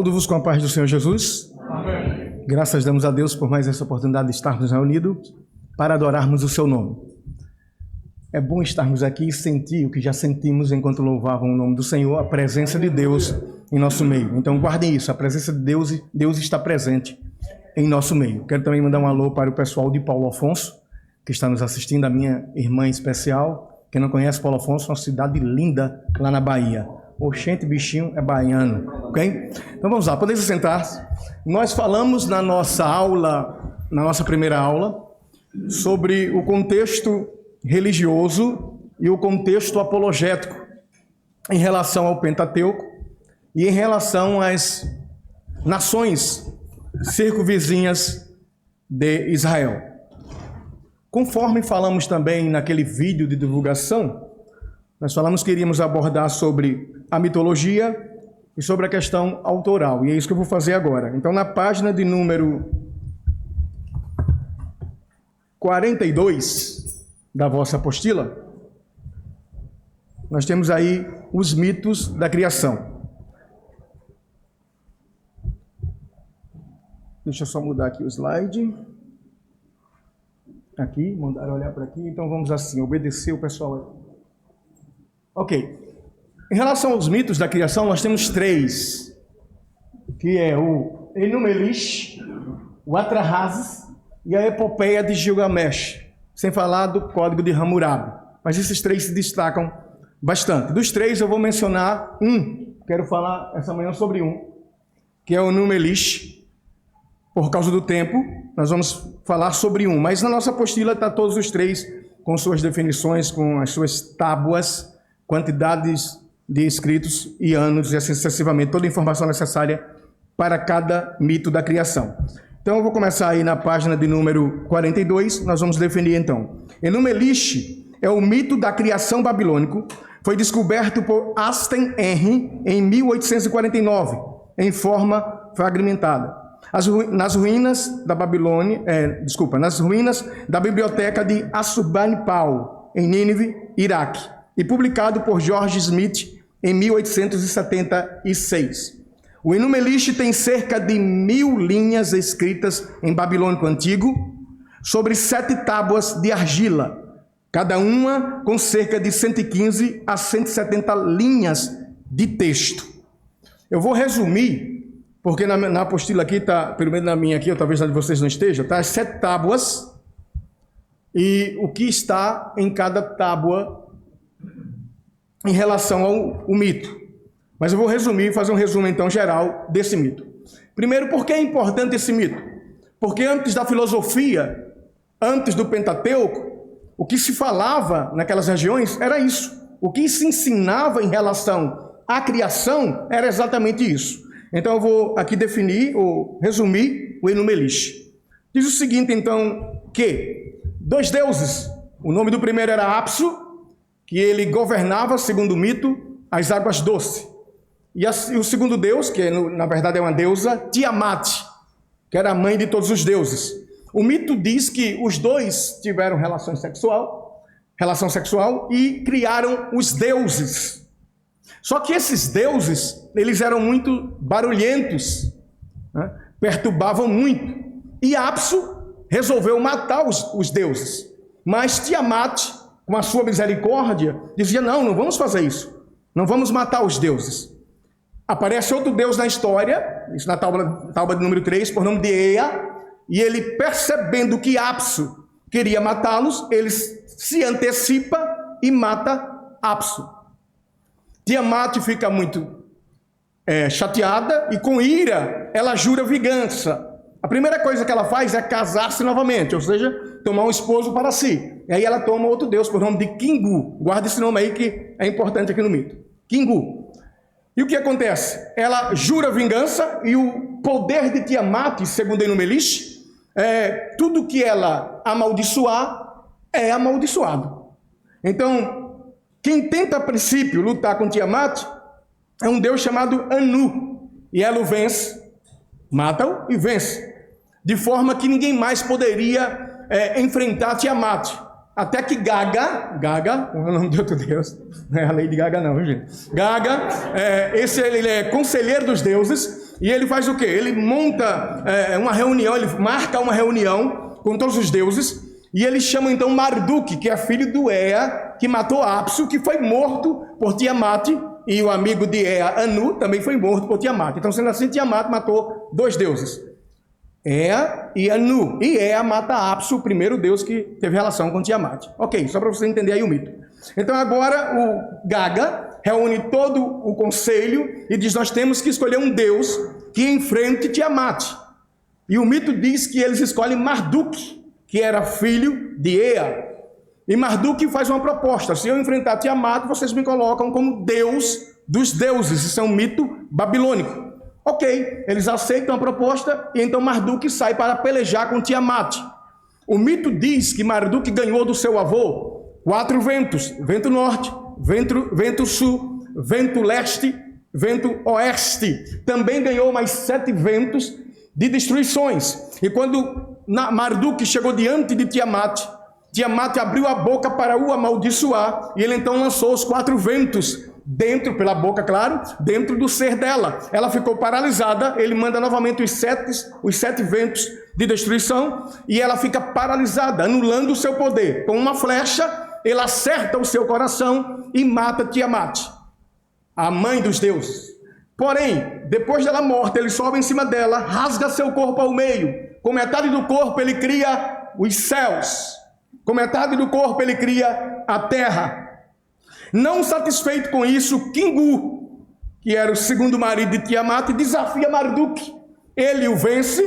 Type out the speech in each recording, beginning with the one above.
Todos com a paz do Senhor Jesus. Amém. Graças damos a Deus por mais essa oportunidade de estarmos reunidos para adorarmos o seu nome. É bom estarmos aqui e sentir o que já sentimos enquanto louvavam o nome do Senhor, a presença de Deus em nosso meio. Então guardem isso, a presença de Deus está presente em nosso meio. Quero também mandar um alô para o pessoal de Paulo Afonso, que está nos assistindo, a minha irmã especial. Quem não conhece Paulo Afonso, é uma cidade linda lá na Bahia. Oxente, bichinho é baiano, ok? Então vamos lá, podem se sentar. Nós falamos na nossa aula, na nossa primeira aula, sobre o contexto religioso e o contexto apologético em relação ao Pentateuco e em relação às nações circunvizinhas de Israel. Conforme falamos também naquele vídeo de divulgação, nós falamos que iríamos abordar sobre a mitologia e sobre a questão autoral. E é isso que eu vou fazer agora. Então, na página de número 42 da vossa apostila, nós temos aí os mitos da criação. Deixa eu só mudar aqui o slide. Aqui, mandaram olhar para aqui. Então, vamos assim, obedecer o pessoal aí. Ok. Em relação aos mitos da criação, nós temos três, que é o Enu-Elish, o Atrahasis e a epopeia de Gilgamesh, sem falar do Código de Hammurabi. Mas esses três se destacam bastante. Dos três eu vou mencionar quero falar essa manhã sobre que é o Enu-Elish. Por causa do tempo, nós vamos falar sobre mas na nossa apostila está todos os três, com suas definições, com as suas tábuas, quantidades de escritos e anos, e assim sucessivamente, toda a informação necessária para cada mito da criação. Então, eu vou começar aí na página de número 42, nós vamos definir então. Enu-Elish é o mito da criação babilônico, foi descoberto por Asten Henry em 1849, em forma fragmentada. Nas ruínas da Babilônia, nas ruínas da biblioteca de Assurbanipal, em Nínive, Iraque, e publicado por George Smith em 1876. O Enu-Elish tem cerca de 1000 linhas escritas em babilônico antigo, sobre 7 tábuas de argila, cada uma com cerca de 115 a 170 linhas de texto. Eu vou resumir, porque na apostila aqui, tá, pelo menos na minha aqui, ou talvez na de vocês não esteja, tá as 7 tábuas e o que está em cada tábua em relação ao mito. Mas eu vou resumir e fazer um resumo então geral desse mito. Primeiro, por que é importante esse mito? Porque antes da filosofia, antes do Pentateuco, o que se falava naquelas regiões era isso. O que se ensinava em relação à criação era exatamente isso. Então eu vou aqui definir ou resumir o Enu-Elish. Diz o seguinte então, que 2 deuses, o nome do primeiro era Apsu, que ele governava, segundo o mito, as águas doces. E o segundo deus, que na verdade é uma deusa, Tiamat, que era a mãe de todos os deuses. O mito diz que os dois tiveram relação sexual e criaram os deuses. Só que esses deuses, eles eram muito barulhentos, né? Perturbavam muito. E Apsu resolveu matar os deuses. Mas Tiamat, com a sua misericórdia, dizia, não vamos fazer isso. Não vamos matar os deuses. Aparece outro deus na história, isso na tábua de número 3, por nome de Ea, e ele, percebendo que Apsu queria matá-los, ele se antecipa e mata Apsu. Tiamat fica muito chateada e com ira ela jura vingança. A primeira coisa que ela faz é casar-se novamente, ou seja, tomar um esposo para si. E aí ela toma outro deus por nome de Kingu. Guarda esse nome aí que é importante aqui no mito. Kingu. E o que acontece? Ela jura vingança e o poder de Tiamat, segundo Enu-Elish, tudo que ela amaldiçoar é amaldiçoado. Então, quem tenta a princípio lutar com Tiamat é um deus chamado Anu. E ela o vence, mata-o e vence. De forma que ninguém mais poderia enfrentar Tiamat. Até que Gaga, o nome de outro deus, não é a Lady Gaga não, gente. Gaga, ele é conselheiro dos deuses, e ele faz o quê? Ele monta uma reunião, ele marca uma reunião com todos os deuses, e ele chama então Marduk, que é filho do Ea, que matou Apsu, que foi morto por Tiamat, e o amigo de Ea, Anu, também foi morto por Tiamat. Então, sendo assim, Tiamat matou dois deuses, Ea e Anu. E Ea mata Apsu, o primeiro deus que teve relação com Tiamat. Ok, só para você entender aí o mito. Então, agora o Gaga reúne todo o conselho e diz: nós temos que escolher um deus que enfrente Tiamat. E o mito diz que eles escolhem Marduk, que era filho de Ea. E Marduk faz uma proposta: se eu enfrentar Tiamat, vocês me colocam como deus dos deuses. Isso é um mito babilônico. Ok, eles aceitam a proposta e então Marduk sai para pelejar com Tiamat. O mito diz que Marduk ganhou do seu avô 4 ventos: vento norte, vento sul, vento leste, vento oeste. Também ganhou mais 7 ventos de destruições. E quando Marduk chegou diante de Tiamat, Tiamat abriu a boca para o amaldiçoar, e ele então lançou os 4 ventos dentro, pela boca, claro, dentro do ser dela. Ela ficou paralisada, ele manda novamente os sete ventos de destruição, e ela fica paralisada, anulando o seu poder. Com uma flecha, ele acerta o seu coração e mata Tiamat, a mãe dos deuses. Porém, depois dela morta, ele sobe em cima dela, rasga seu corpo ao meio. Com metade do corpo ele cria os céus, com metade do corpo ele cria a terra. Não satisfeito com isso, Kingu, que era o segundo marido de Tiamat, desafia Marduk. Ele o vence,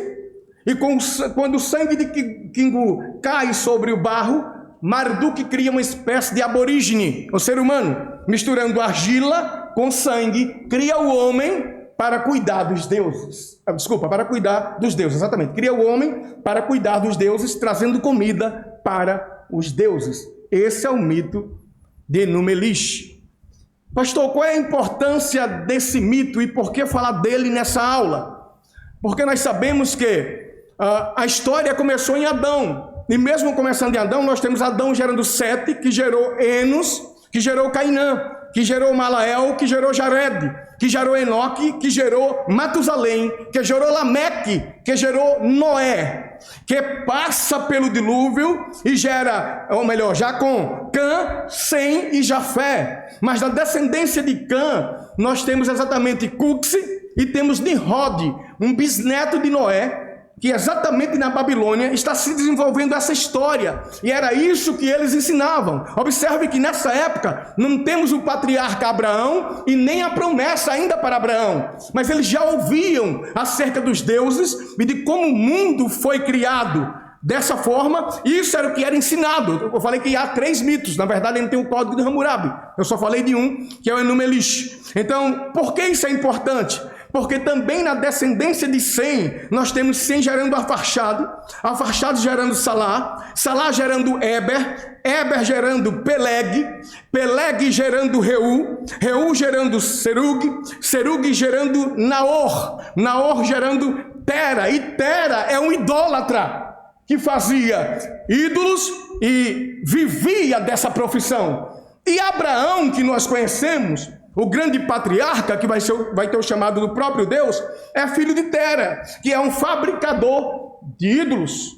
e quando o sangue de Kingu cai sobre o barro, Marduk cria uma espécie de aborígene, o ser humano, misturando argila com sangue, cria o homem para cuidar dos deuses. Para cuidar dos deuses, exatamente. Cria o homem para cuidar dos deuses, trazendo comida para os deuses. Esse é o mito de Enu-Elish. Pastor, qual é a importância desse mito e por que falar dele nessa aula? Porque nós sabemos que a história começou em Adão. E mesmo começando em Adão, nós temos Adão gerando Sete, que gerou Enos, que gerou Cainã, que gerou Malael, que gerou Jared, que gerou Enoque, que gerou Matusalém, que gerou Lameque, que gerou Noé, que passa pelo dilúvio e gera, ou melhor, já com Cã, Sem e Jafé. Mas da descendência de Cã, nós temos exatamente Cuxi e temos Nimrod, um bisneto de Noé, que exatamente na Babilônia está se desenvolvendo essa história, e era isso que eles ensinavam. Observe que nessa época não temos o patriarca Abraão e nem a promessa ainda para Abraão, mas eles já ouviam acerca dos deuses e de como o mundo foi criado. Dessa forma, isso era o que era ensinado. Eu falei que há 3 mitos, na verdade ele tem o código de Hammurabi, eu só falei de um, que é o Enu-Elish. Então, por que isso é importante? Porque também na descendência de Sem, nós temos Sem gerando Arfaxade, Arfaxade gerando Salá, Salá gerando Eber, Eber gerando Peleg, Peleg gerando Reu, Reu gerando Serug, Serug gerando Naor, Naor gerando Tera, e Tera é um idólatra que fazia ídolos e vivia dessa profissão. E Abraão, que nós conhecemos, o grande patriarca, que vai ter o chamado do próprio Deus, é filho de Tera, que é um fabricador de ídolos.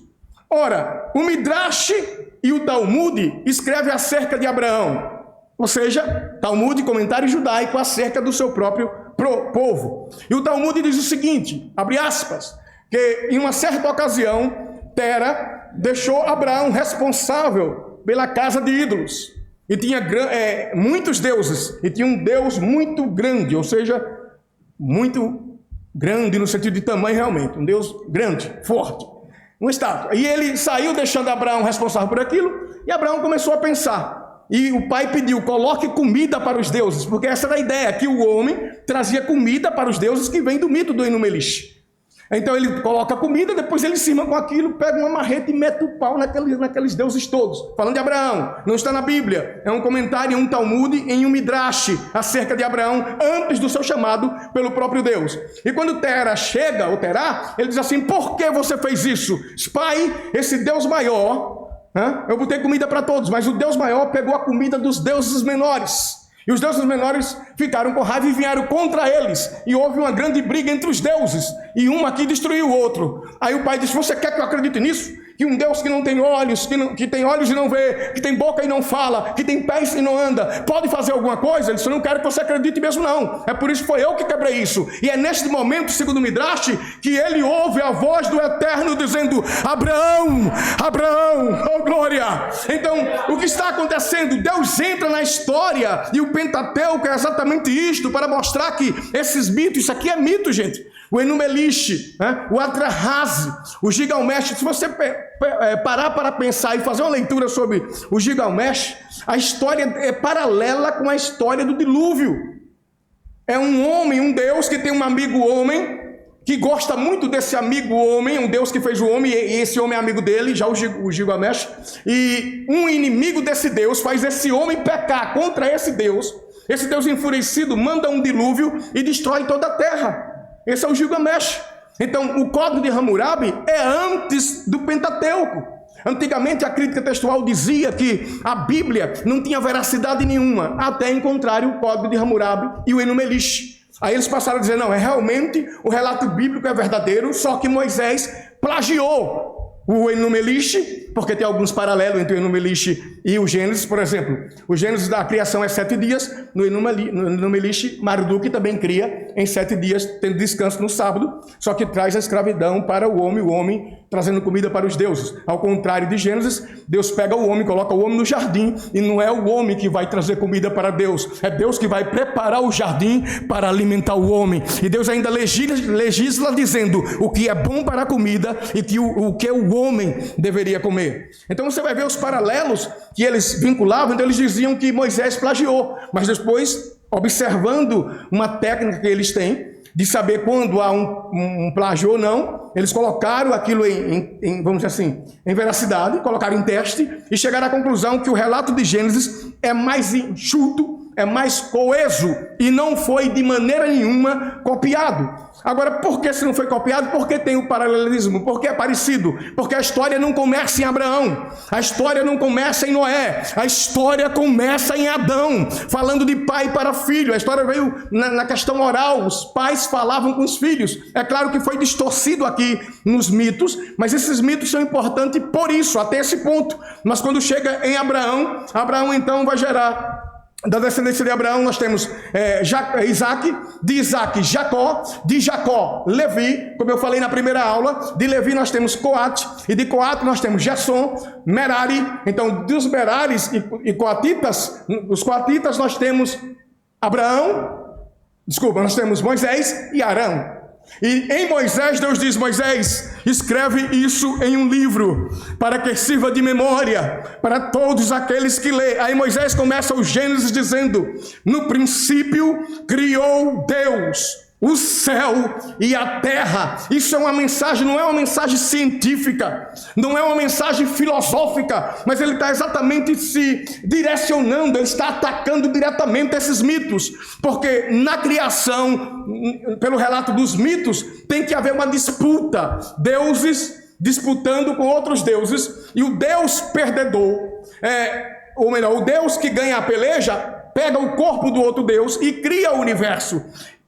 Ora, o Midrash e o Talmud escrevem acerca de Abraão, ou seja, Talmud, comentário judaico acerca do seu próprio povo. E o Talmud diz o seguinte, abre aspas, que em uma certa ocasião, Tera deixou Abraão responsável pela casa de ídolos. E tinha muitos deuses, e tinha um Deus muito grande, ou seja, muito grande no sentido de tamanho realmente, um Deus grande, forte, uma estátua. E ele saiu deixando Abraão responsável por aquilo, e Abraão começou a pensar. E o pai pediu, coloque comida para os deuses, porque essa era a ideia, que o homem trazia comida para os deuses, que vem do mito do Enu-Elish. Então ele coloca comida, depois ele cima com aquilo, pega uma marreta e mete o pau naqueles deuses todos. Falando de Abraão, não está na Bíblia, é um comentário em um Talmud, em um Midrash, acerca de Abraão, antes do seu chamado pelo próprio Deus. E quando Tera chega, ou Terá, ele diz assim, por que você fez isso? Pai, esse Deus maior, eu botei comida para todos, mas o Deus maior pegou a comida dos deuses menores. E os deuses menores ficaram com raiva e vieram contra eles. E houve uma grande briga entre os deuses. E um aqui destruiu o outro. Aí o pai disse: você quer que eu acredite nisso? Que um Deus que não tem olhos, que tem olhos e não vê, que tem boca e não fala, que tem pés e não anda, pode fazer alguma coisa? Ele disse: eu não quero que você acredite mesmo não. É por isso que foi eu que quebrei isso. E é neste momento, segundo o Midrash, que ele ouve a voz do Eterno dizendo: Abraão, Abraão, oh glória. Então, o que está acontecendo? Deus entra na história, e o Pentateuco é exatamente isto, para mostrar que esses mitos, isso aqui é mito, gente. O Enumelish, o Atrahaze, o Gilgamesh. Se você parar para pensar e fazer uma leitura sobre o Gilgamesh, a história é paralela com a história do dilúvio. É um homem, um Deus que tem um amigo homem, que gosta muito desse amigo homem, um Deus que fez o homem, e esse homem é amigo dele, já o Gilgamesh. E um inimigo desse Deus faz esse homem pecar contra esse Deus. Esse Deus enfurecido manda um dilúvio e destrói toda a terra. Esse é o Gilgamesh. Então, o Código de Hammurabi é antes do Pentateuco. Antigamente, a crítica textual dizia que a Bíblia não tinha veracidade nenhuma, até encontrarem o Código de Hammurabi e o Enumelish. Aí eles passaram a dizer: não, realmente o relato bíblico é verdadeiro, só que Moisés plagiou o Enumelish, porque tem alguns paralelos entre o Enumelish e o Gênesis. Por exemplo, o Gênesis da criação é 7 dias, no Enumelish, Marduk também cria em 7 dias, tendo descanso no sábado, só que traz a escravidão para o homem trazendo comida para os deuses. Ao contrário de Gênesis, Deus pega o homem, coloca o homem no jardim, e não é o homem que vai trazer comida para Deus, é Deus que vai preparar o jardim para alimentar o homem. E Deus ainda legisla dizendo o que é bom para a comida e que o que o homem deveria comer. Então você vai ver os paralelos que eles vinculavam. Então eles diziam que Moisés plagiou, mas depois, observando uma técnica que eles têm de saber quando há um plágio ou não, eles colocaram aquilo vamos dizer assim, em veracidade, colocaram em teste e chegaram à conclusão que o relato de Gênesis é mais enxuto, é mais coeso e não foi de maneira nenhuma copiado. Agora, por que se não foi copiado? Porque tem o paralelismo, porque é parecido, porque a história não começa em Abraão, a história não começa em Noé, a história começa em Adão, falando de pai para filho. A história veio na questão oral, os pais falavam com os filhos. É claro que foi distorcido aqui nos mitos, mas esses mitos são importantes por isso, até esse ponto. Mas quando chega em Abraão, Abraão então vai gerar, da descendência de Abraão nós temos Isaac, de Isaac Jacó, de Jacó Levi, como eu falei na primeira aula. De Levi nós temos Coate, e de Coate nós temos Gerson, Merari. Então dos Meraris e Coatitas, os Coatitas nós temos nós temos Moisés e Arão. E em Moisés, Deus diz: Moisés, escreve isso em um livro, para que sirva de memória para todos aqueles que lê. Aí Moisés começa o Gênesis dizendo: no princípio criou Deus o céu e a terra. Isso é uma mensagem, não é uma mensagem científica, não é uma mensagem filosófica, mas ele está exatamente se direcionando, ele está atacando diretamente esses mitos, porque na criação, pelo relato dos mitos, tem que haver uma disputa, deuses disputando com outros deuses, e o Deus perdedor, ou melhor, o Deus que ganha a peleja, pega o corpo do outro Deus e cria o universo.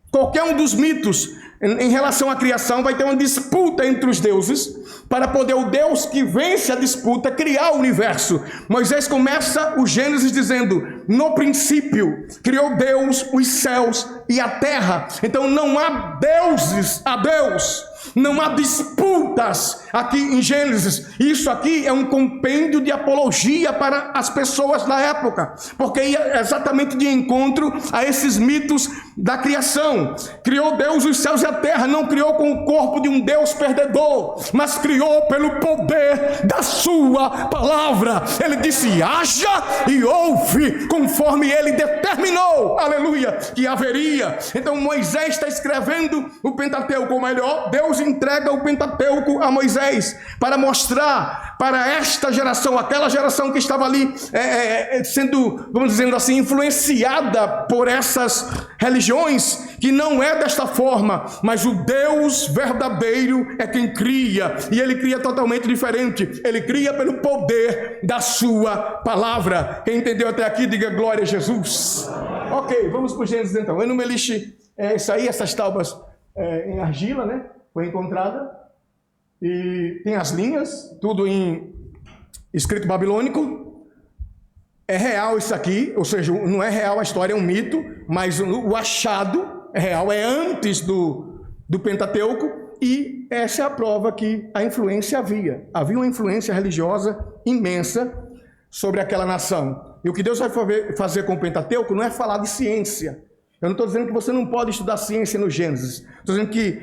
Qualquer um dos mitos em relação à criação vai ter uma disputa entre os deuses, para poder o Deus que vence a disputa criar o universo. Moisés começa o Gênesis dizendo: no princípio criou Deus os céus e a terra. Então não há deuses a Deus, não há disputas aqui em Gênesis. Isso aqui é um compêndio de apologia para as pessoas da época, porque ia exatamente de encontro a esses mitos da criação. Criou Deus os céus e a terra, não criou com o corpo de um Deus perdedor, mas criou pelo poder da sua palavra. Ele disse: haja e houve, conforme ele determinou, aleluia, que haveria. Então Moisés está escrevendo o Pentateuco, ou melhor, Deus entrega o Pentateuco a Moisés, para mostrar para esta geração, aquela geração que estava ali sendo, vamos dizer assim, influenciada por essas religiões, que não é desta forma, mas o Deus verdadeiro é quem cria, e ele cria totalmente diferente. Ele cria pelo poder da sua palavra. Quem entendeu até aqui, diga glória a Jesus. Ok, vamos para o Gênesis então. Enu Beliche é isso aí, essas tábuas em argila, né? Foi encontrada. E tem as linhas, tudo em escrito babilônico. É real isso aqui, ou seja, não é real a história, é um mito, mas o achado é real, é antes do Pentateuco. E essa é a prova que a influência havia. Havia uma influência religiosa imensa sobre aquela nação. E o que Deus vai fazer com o Pentateuco não é falar de ciência. Eu não estou dizendo que você não pode estudar ciência no Gênesis. Estou dizendo que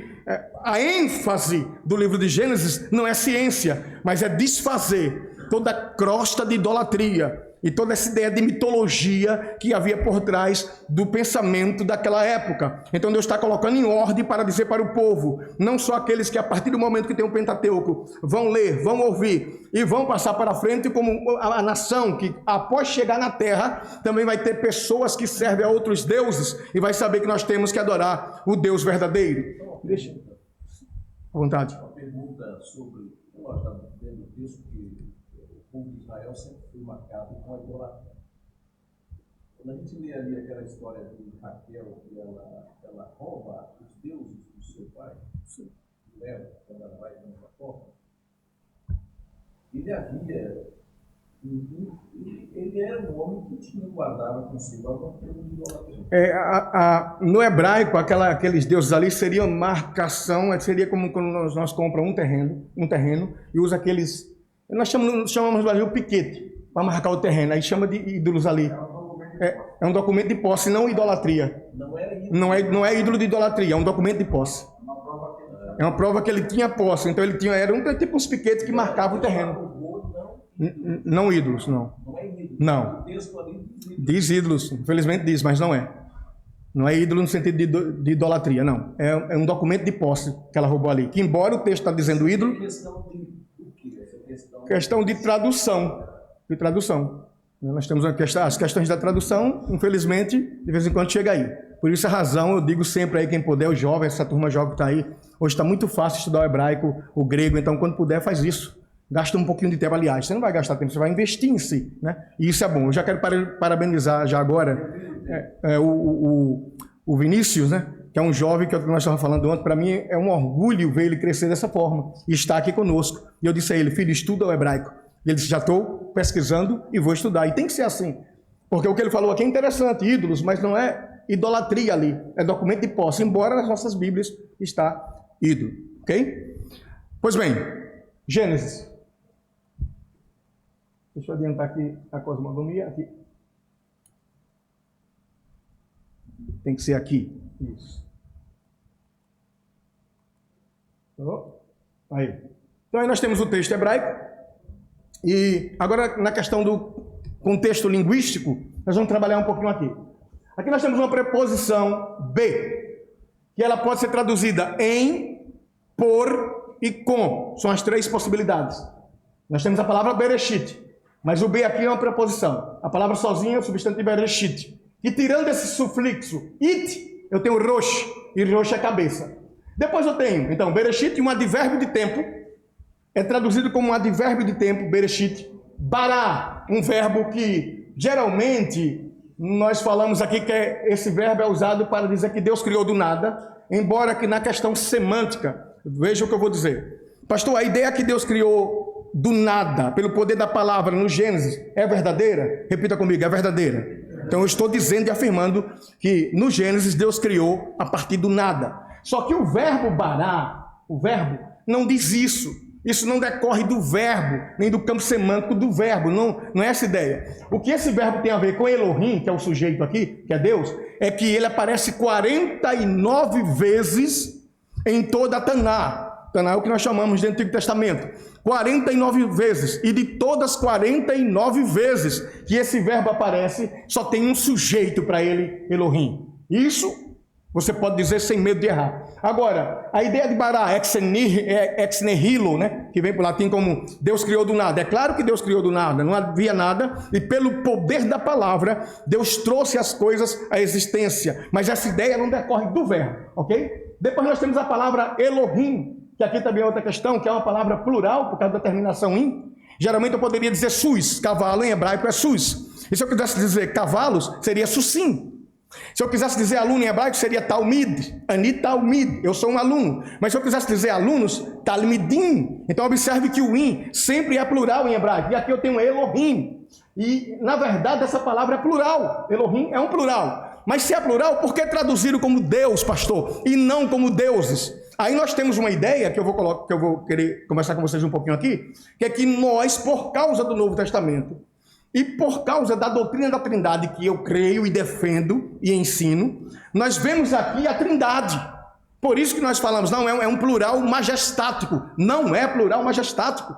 a ênfase do livro de Gênesis não é ciência, mas é desfazer toda a crosta de idolatria e toda essa ideia de mitologia que havia por trás do pensamento daquela época. Então Deus está colocando em ordem para dizer para o povo, não só aqueles que a partir do momento que tem o Pentateuco vão ler, vão ouvir e vão passar para frente, como a nação que após chegar na terra também vai ter pessoas que servem a outros deuses e vai saber que nós temos que adorar o Deus verdadeiro. Deixa. À vontade. Uma pergunta sobre, nós estamos vendo o texto que o povo de Israel sempre foi marcado com a idolatria. Quando a gente lê ali aquela história de Raquel, que ela rouba os deuses do seu pai, leva, quando ela vai para uma forma, ele era um homem que tinha guardado consigo alguma coisa de idolatria. No hebraico, aqueles deuses ali seriam marcação, seria como quando nós compramos um terreno e usa aqueles... Nós chamamos ali o piquete, para marcar o terreno, aí chama de ídolos ali. É um documento de posse, não idolatria. Não é ídolo de idolatria, é um documento de posse. É uma prova que ele tinha posse, então ele tinha, tipo uns piquetes que marcavam o terreno. Não ídolos, não. Não. Diz ídolos, infelizmente diz, mas não é. Não é ídolo no sentido de idolatria, não. É um documento de posse que ela roubou ali. Que embora o texto está dizendo ídolo... Questão de tradução. Nós temos as questões da tradução, infelizmente, de vez em quando chega aí. Por isso a razão, eu digo sempre aí, quem puder, os jovens, essa turma jovem que está aí, hoje está muito fácil estudar o hebraico, o grego, então quando puder faz isso. Gasta um pouquinho de tempo, aliás, você não vai gastar tempo, você vai investir em si, né? E isso é bom. Eu já quero parabenizar já agora o Vinícius, né? Que é um jovem que nós estávamos falando ontem, para mim é um orgulho ver ele crescer dessa forma e estar aqui conosco. E eu disse a ele, filho, estuda o hebraico. E ele disse, já estou pesquisando e vou estudar. E tem que ser assim, porque o que ele falou aqui é interessante, ídolos, mas não é idolatria ali, é documento de posse, embora nas nossas Bíblias está ídolo, ok? Pois bem, Gênesis. Deixa eu adiantar aqui a cosmogonia, aqui. Tem que ser aqui, isso. Aí. Então aí nós temos o texto hebraico e agora na questão do contexto linguístico nós vamos trabalhar um pouquinho aqui. Aqui nós temos uma preposição be, que ela pode ser traduzida em, por e com. São as três possibilidades. Nós temos a palavra bereshit, mas o be aqui é uma preposição. A palavra sozinha é o substantivo bereshit. E tirando esse sufixo it, eu tenho rosh, e rosh é cabeça. Depois eu tenho, então, bereshit, um advérbio de tempo, é traduzido como um advérbio de tempo, bereshit. Bará, um verbo que geralmente nós falamos aqui que esse verbo é usado para dizer que Deus criou do nada, embora que na questão semântica, veja o que eu vou dizer. Pastor, a ideia que Deus criou do nada, pelo poder da palavra no Gênesis, é verdadeira? Repita comigo, é verdadeira. Então eu estou dizendo e afirmando que no Gênesis Deus criou a partir do nada. Só que o verbo bará, o verbo, não diz isso. Isso não decorre do verbo, nem do campo semântico do verbo, não é essa ideia. O que esse verbo tem a ver com Elohim, que é o sujeito aqui, que é Deus, é que ele aparece 49 vezes em toda a Taná. Taná é o que nós chamamos de Antigo Testamento. 49 vezes, e de todas 49 vezes que esse verbo aparece, só tem um sujeito para ele, Elohim. Isso você pode dizer sem medo de errar. Agora, a ideia de bará, ex nihilo, né, que vem para o latim como Deus criou do nada. É claro que Deus criou do nada, não havia nada, e pelo poder da palavra, Deus trouxe as coisas à existência. Mas essa ideia não decorre do verbo, ok? Depois nós temos a palavra Elohim, que aqui também é outra questão, que é uma palavra plural, por causa da terminação in. Geralmente eu poderia dizer sus, cavalo em hebraico é sus. E se eu quisesse dizer cavalos, seria sussim. Se eu quisesse dizer aluno em hebraico, seria talmid, ani talmid, eu sou um aluno. Mas se eu quisesse dizer alunos, talmidim. Então observe que o in sempre é plural em hebraico. E aqui eu tenho Elohim. E na verdade essa palavra é plural. Elohim é um plural. Mas se é plural, por que traduziram como Deus, pastor? E não como deuses? Aí nós temos uma ideia que eu vou querer conversar com vocês um pouquinho aqui, que é que nós, por causa do Novo Testamento, e por causa da doutrina da Trindade que eu creio e defendo e ensino, nós vemos aqui a Trindade. Por isso que nós falamos, não é um plural majestático. Não é plural majestático.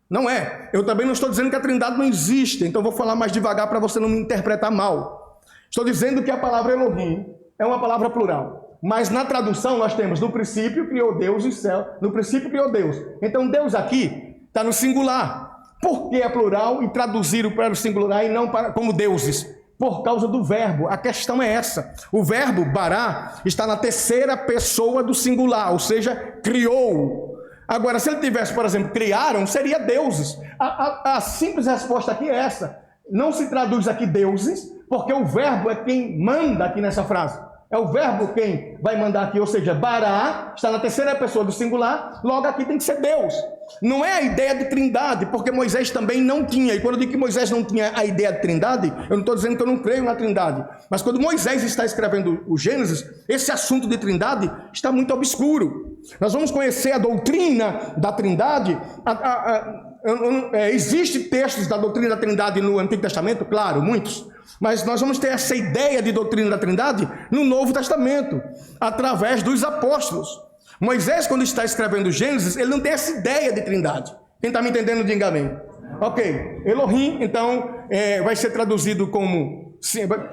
Não é. Eu também não estou dizendo que a Trindade não existe, então vou falar mais devagar para você não me interpretar mal. Estou dizendo que a palavra Elohim é uma palavra plural. Mas na tradução nós temos, no princípio criou Deus e céu. No princípio criou Deus. Então Deus aqui está no singular. Por que é plural e traduziram para o singular e não como deuses? Por causa do verbo. A questão é essa. O verbo bará está na terceira pessoa do singular, ou seja, criou. Agora, se ele tivesse, por exemplo, criaram, seria deuses. A simples resposta aqui é essa. Não se traduz aqui deuses, porque o verbo é quem manda aqui nessa frase. É o verbo quem vai mandar aqui, ou seja, bará está na terceira pessoa do singular, logo aqui tem que ser Deus. Não é a ideia de trindade, porque Moisés também não tinha. E quando eu digo que Moisés não tinha a ideia de trindade, eu não estou dizendo que eu não creio na trindade. Mas quando Moisés está escrevendo o Gênesis, esse assunto de trindade está muito obscuro. Nós vamos conhecer a doutrina da trindade. Existem textos da doutrina da trindade no Antigo Testamento? Claro, muitos. Mas nós vamos ter essa ideia de doutrina da trindade no Novo Testamento, através dos apóstolos. Moisés, quando está escrevendo Gênesis, ele não tem essa ideia de trindade. Quem está me entendendo, diga amém. Ok, Elohim, então, vai ser traduzido como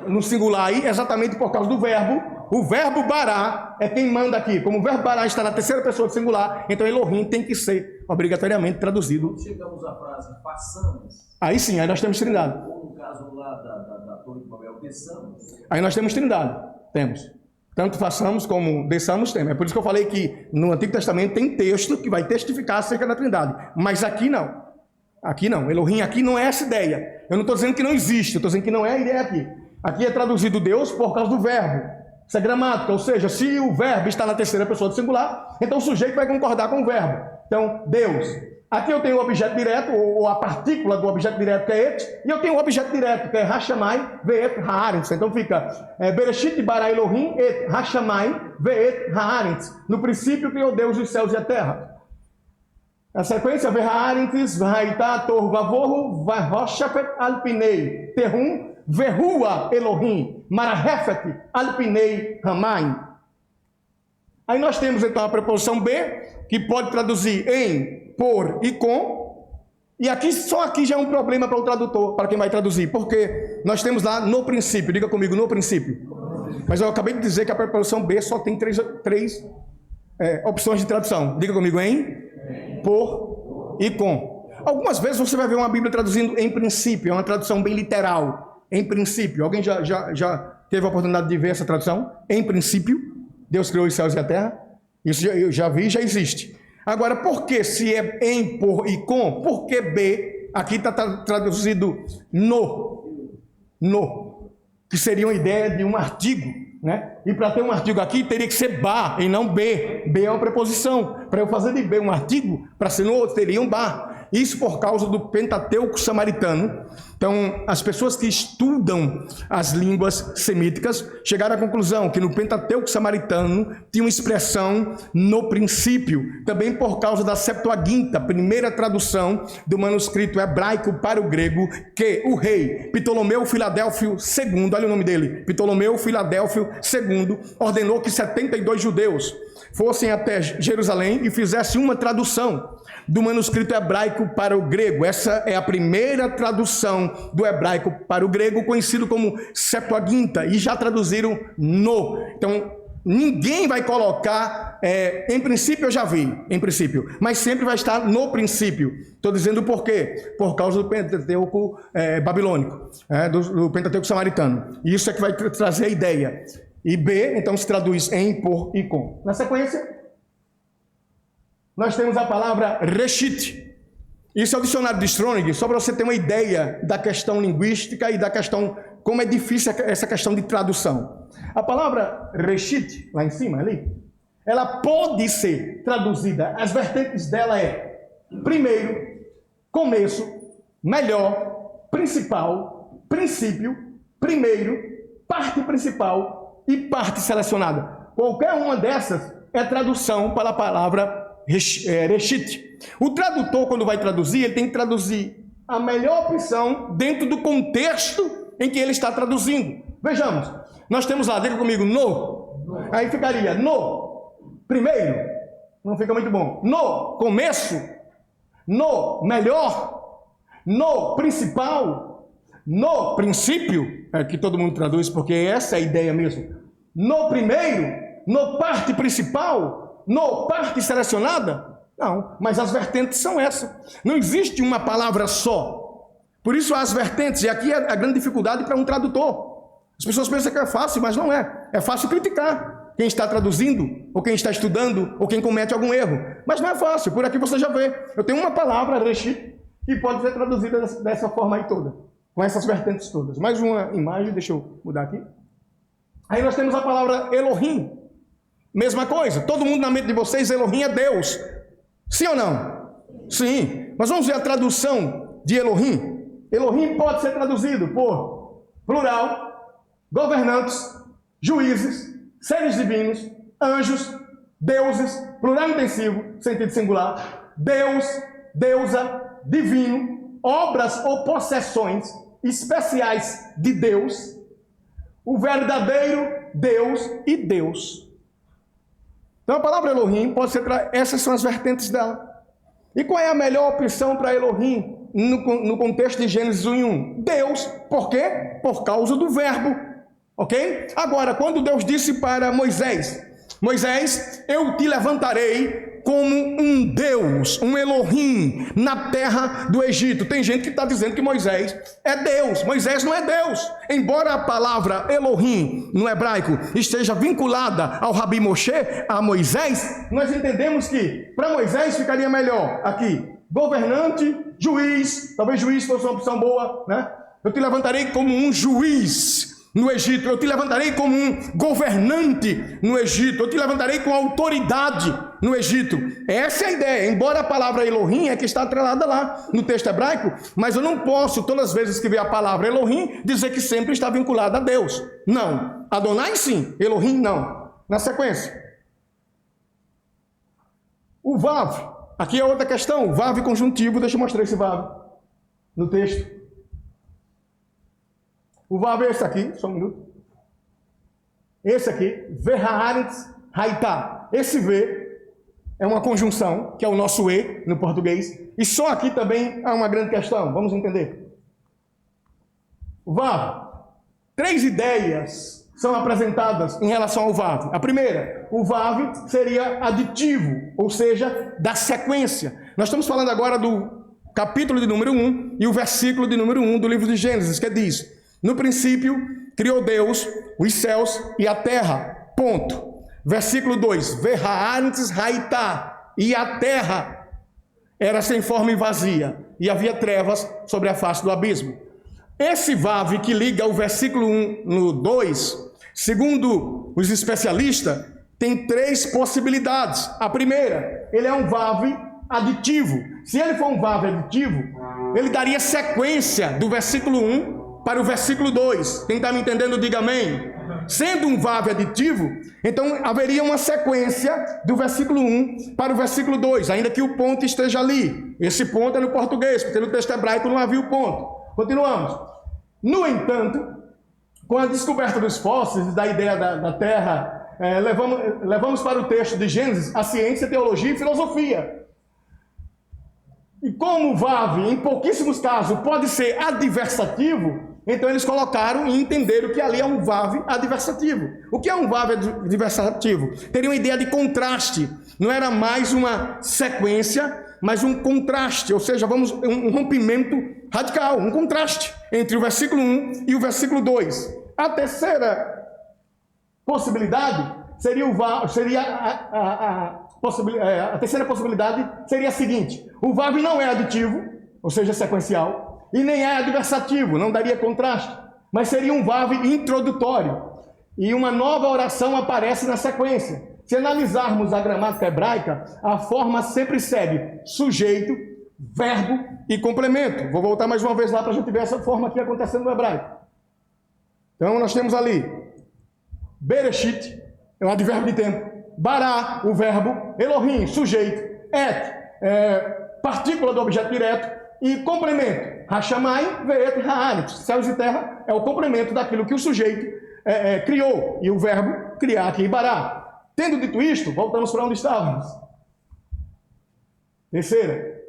no singular aí, exatamente por causa do verbo. O verbo bará é quem manda aqui. Como o verbo bará está na terceira pessoa do singular, então Elohim tem que ser obrigatoriamente traduzido. Quando chegamos à frase façamos, aí sim, aí nós temos trindade. Ou no caso lá da Torre de Babel, desçamos. Aí nós temos trindade, temos. Tanto façamos como desçamos, temos. É por isso que eu falei que no Antigo Testamento tem texto que vai testificar acerca da trindade. Mas aqui não. Aqui não. Elohim aqui não é essa ideia. Eu não estou dizendo que não existe, eu estou dizendo que não é a ideia aqui. Aqui é traduzido Deus por causa do verbo. Isso é gramática, ou seja, se o verbo está na terceira pessoa do singular, então o sujeito vai concordar com o verbo. Então, Deus. Aqui eu tenho o objeto direto, ou a partícula do objeto direto, que é et, e eu tenho o objeto direto, que é Hashamai, Ve'et, Haaretz. Então fica Bereshit bara Elohim et Hashamai, Ve'et, Haaretz. No princípio criou Deus os céus e a terra. A sequência, Ve'haaretz, Ve'haitá, Tor, Vavorro, Vahoshapet, Alpinei, Terrum, Verrua Elohim, Marahefet, Alpinei, Hamaim. Aí nós temos então a preposição B, que pode traduzir em, por e com. E aqui, só aqui já é um problema para o tradutor, para quem vai traduzir, porque nós temos lá no princípio, diga comigo, no princípio. Mas eu acabei de dizer que a preposição B só tem três opções de tradução. Diga comigo, em, por e com. Algumas vezes você vai ver uma Bíblia traduzindo em princípio, é uma tradução bem literal. Em princípio, alguém já teve a oportunidade de ver essa tradução? Em princípio, Deus criou os céus e a terra. Isso eu já vi, já existe. Agora, por que se é em, por e com? Por que B? Aqui está traduzido no, que seria uma ideia de um artigo, né? E para ter um artigo aqui, teria que ser ba e não B. B é uma preposição. Para eu fazer de B um artigo, para ser no, teria um ba. Isso por causa do Pentateuco samaritano. Então, as pessoas que estudam as línguas semíticas chegaram à conclusão que no Pentateuco samaritano tinha uma expressão no princípio, também por causa da Septuaginta, primeira tradução do manuscrito hebraico para o grego, que o rei Ptolomeu Filadélfio II, olha o nome dele, Ptolomeu Filadélfio II, ordenou que 72 judeus fossem até Jerusalém e fizessem uma tradução do manuscrito hebraico para o grego. Essa é a primeira tradução do hebraico para o grego, conhecido como Septuaginta, e já traduziram no. Então, ninguém vai colocar, em princípio eu já vi, em princípio, mas sempre vai estar no princípio. Estou dizendo por quê? Por causa do Pentateuco babilônico, do Pentateuco samaritano. E isso é que vai trazer a ideia. E B, então, se traduz em, por e com. Na sequência, nós temos a palavra reshit. Isso é o dicionário de Strong, só para você ter uma ideia da questão linguística e da questão como é difícil essa questão de tradução. A palavra reshit, lá em cima, ali, ela pode ser traduzida, as vertentes dela é, primeiro, começo, melhor, principal, princípio, primeiro, parte principal e parte selecionada. Qualquer uma dessas é tradução para a palavra reshit. O tradutor, quando vai traduzir, ele tem que traduzir a melhor opção dentro do contexto em que ele está traduzindo. Vejamos, nós temos lá, diga comigo, no. Aí ficaria no primeiro, não fica muito bom. No começo, no melhor, no principal, no princípio, é que todo mundo traduz porque essa é a ideia mesmo. No primeiro, no parte principal, no parte selecionada. Não, mas as vertentes são essas. Não existe uma palavra só. Por isso as vertentes, e aqui é a grande dificuldade para um tradutor. As pessoas pensam que é fácil, mas não é. É fácil criticar quem está traduzindo, ou quem está estudando, ou quem comete algum erro. Mas não é fácil, por aqui você já vê. Eu tenho uma palavra, reshit, que pode ser traduzida dessa forma aí toda, com essas vertentes todas. Mais uma imagem, deixa eu mudar aqui. Aí nós temos a palavra Elohim. Mesma coisa, todo mundo na mente de vocês, Elohim é Deus. Sim ou não? Sim. Mas vamos ver a tradução de Elohim. Elohim pode ser traduzido por plural, governantes, juízes, seres divinos, anjos, deuses, plural intensivo, sentido singular, Deus, deusa, divino, obras ou possessões especiais de Deus, o verdadeiro Deus e Deus. Então a palavra Elohim pode ser, essas são as vertentes dela. E qual é a melhor opção para Elohim no contexto de Gênesis 1:1? Deus. Por quê? Por causa do verbo. Ok? Agora, quando Deus disse para Moisés, Moisés, eu te levantarei como um Deus, um Elohim, na terra do Egito. Tem gente que está dizendo que Moisés é Deus. Moisés não é Deus. Embora a palavra Elohim, no hebraico, esteja vinculada ao Rabi Moshe, a Moisés, nós entendemos que para Moisés ficaria melhor aqui, governante, juiz, talvez juiz fosse uma opção boa, né? Eu te levantarei como um juiz no Egito, eu te levantarei como um governante no Egito, eu te levantarei com autoridade no Egito. Essa é a ideia, embora a palavra Elohim é que está atrelada lá no texto hebraico, mas eu não posso, todas as vezes que ver a palavra Elohim, dizer que sempre está vinculada a Deus. Não. Adonai sim, Elohim não. Na sequência. O Vav, aqui é outra questão, Vav conjuntivo, deixa eu mostrar esse Vav no texto. O Vav é esse aqui, só um minuto. Esse aqui, Verhaaretz Haitá. Esse V é uma conjunção, que é o nosso E no português. E só aqui também há uma grande questão, vamos entender. O Vav, 3 ideias são apresentadas em relação ao Vav. A primeira, o Vav seria aditivo, ou seja, da sequência. Nós estamos falando agora do capítulo de número 1 e o versículo de número 1 do livro de Gênesis, que diz: no princípio, criou Deus os céus e a terra. Ponto. Versículo 2. Verhaaretz Haitá. E a terra era sem forma e vazia, e havia trevas sobre a face do abismo. Esse Vav que liga o versículo 1 no 2, segundo os especialistas, tem 3 possibilidades. A primeira, ele é um Vav aditivo. Se ele for um Vav aditivo, ele daria sequência do versículo 1 para o versículo 2. Quem está me entendendo, diga amém. Sendo um Vav aditivo, então haveria uma sequência do versículo 1 para o versículo 2, ainda que o ponto esteja ali. Esse ponto é no português, porque no texto hebraico não havia o ponto. Continuamos. No entanto, com a descoberta dos fósseis e da ideia da Terra, levamos para o texto de Gênesis a ciência, teologia e filosofia. E como o Vav, em pouquíssimos casos, pode ser adversativo, então eles colocaram e entenderam que ali é um Vav adversativo. O que é um Vav adversativo? Teria uma ideia de contraste. Não era mais uma sequência, mas um contraste. Ou seja, um rompimento radical, um contraste entre o versículo 1 e o versículo 2. A terceira possibilidade seria a terceira possibilidade seria a seguinte: o Vav não é aditivo, ou seja, sequencial, e nem é adversativo, não daria contraste, mas seria um vav introdutório. E uma nova oração aparece na sequência. Se analisarmos a gramática hebraica, a forma sempre segue sujeito, verbo e complemento. Vou voltar mais uma vez lá para a gente ver essa forma aqui acontecendo no hebraico. Então nós temos ali Bereshit, é um advérbio de tempo. Bará, o verbo. Elohim, sujeito. Partícula do objeto direto. E complemento. Hashamai, veet, haaretz. Céus e terra é o complemento daquilo que o sujeito criou. E o verbo criar aqui, bará. Tendo dito isto, voltamos para onde estávamos. Terceira.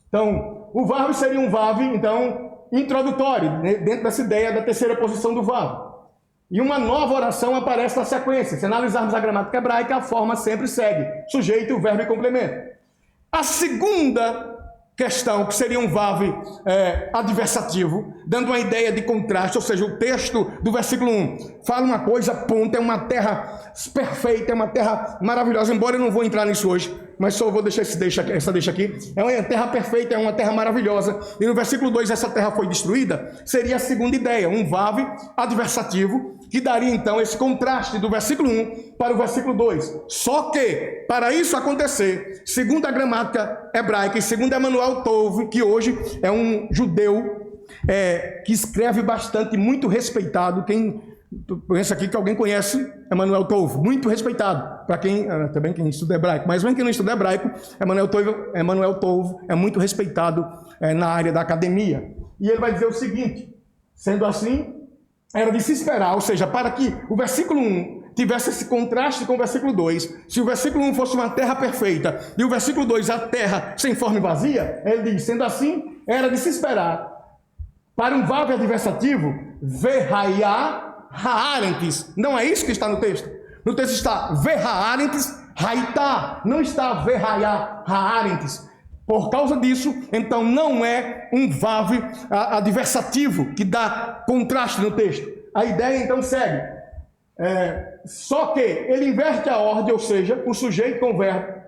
Então, o vav seria um vav, então, introdutório, né, dentro dessa ideia da terceira posição do vav. E uma nova oração aparece na sequência. Se analisarmos a gramática hebraica, a forma sempre segue. Sujeito, verbo e complemento. A segunda questão, que seria um vav adversativo, dando uma ideia de contraste, ou seja, o texto do versículo 1 fala uma coisa, ponto, é uma terra perfeita, é uma terra maravilhosa, embora eu não vou entrar nisso hoje, mas só vou deixar essa deixa aqui. É uma terra perfeita, é uma terra maravilhosa. E no versículo 2, essa terra foi destruída, seria a segunda ideia, um vav adversativo, que daria então esse contraste do versículo 1 para o versículo 2. Só que, para isso acontecer, segundo a gramática hebraica e segundo Emanuel Tov, que hoje é um judeu que escreve bastante, muito respeitado, quem pensa aqui que alguém conhece Emanuel Tov, muito respeitado, para quem, também quem estuda hebraico, mas mesmo quem não estuda hebraico, Emanuel Tov é muito respeitado na área da academia. E ele vai dizer o seguinte: sendo assim, era de se esperar, ou seja, para que o versículo 1 tivesse esse contraste com o versículo 2, se o versículo 1 fosse uma terra perfeita e o versículo 2 a terra sem forma e vazia, ele diz, sendo assim, era de se esperar para um vav adversativo, verraiá haarentis. Não é isso que está no texto. No texto está verraarentis haitá, não está verraiá haarentis. Por causa disso, então não é um vav adversativo que dá contraste no texto. A ideia então segue. Só que ele inverte a ordem, ou seja, o sujeito com o verbo.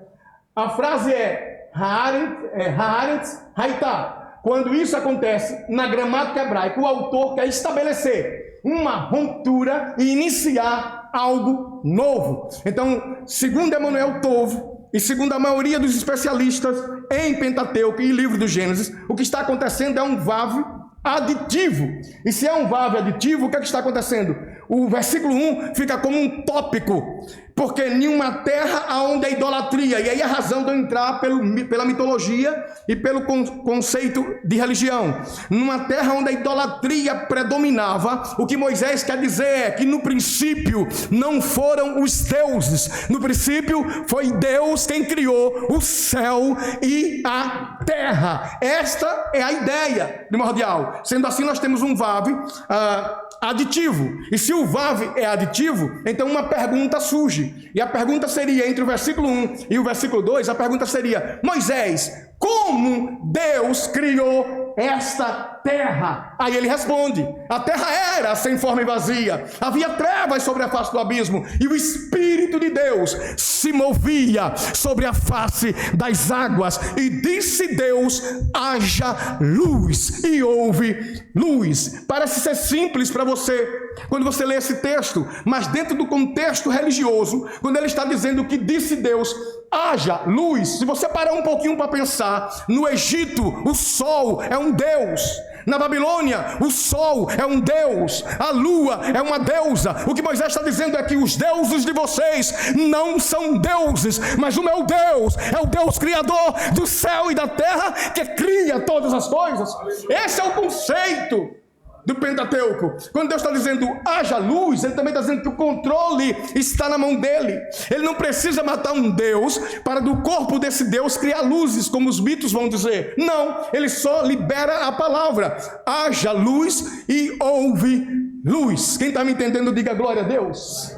A frase é haaretz haitá. Quando isso acontece, na gramática hebraica, o autor quer estabelecer uma ruptura e iniciar algo novo. Então, segundo Emanuel Tov, e segundo a maioria dos especialistas em Pentateuco e livro do Gênesis, o que está acontecendo é um vav aditivo. E se é um vav aditivo, o que está acontecendo? O versículo 1 fica como um tópico, porque nenhuma terra onde a idolatria, e aí a razão de eu entrar pela mitologia e pelo conceito de religião, numa terra onde a idolatria predominava, o que Moisés quer dizer é que no princípio não foram os deuses, no princípio foi Deus quem criou o céu e a terra. Esta é a ideia primordial. Sendo assim, nós temos um vav aditivo. E se o vav é aditivo, então uma pergunta surge. E a pergunta seria, entre o versículo 1 e o versículo 2, a pergunta seria: Moisés, como Deus criou esta terra? Aí ele responde: a terra era sem forma e vazia, havia trevas sobre a face do abismo, e o Espírito de Deus se movia sobre a face das águas, e disse Deus: haja luz, e houve luz. Parece ser simples para você, quando você lê esse texto, mas dentro do contexto religioso, quando ele está dizendo que disse Deus: haja luz. Se você parar um pouquinho para pensar, no Egito o sol é um deus, na Babilônia o sol é um deus, a lua é uma deusa. O que Moisés está dizendo é que os deuses de vocês não são deuses, mas o meu Deus é o Deus criador do céu e da terra, que cria todas as coisas. Esse é o conceito do Pentateuco. Quando Deus está dizendo haja luz, ele também está dizendo que o controle está na mão dele. Ele não precisa matar um Deus para do corpo desse Deus criar luzes, como os mitos vão dizer. Não, ele só libera a palavra: haja luz e houve luz. Quem está me entendendo, diga glória a Deus.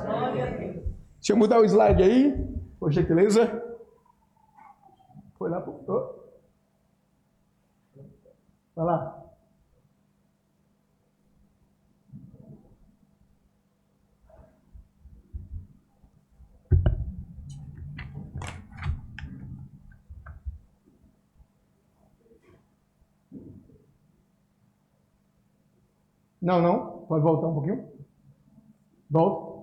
Deixa eu mudar o slide aí, por gentileza. Foi lá. Vai lá. Não. Pode voltar um pouquinho? Volta.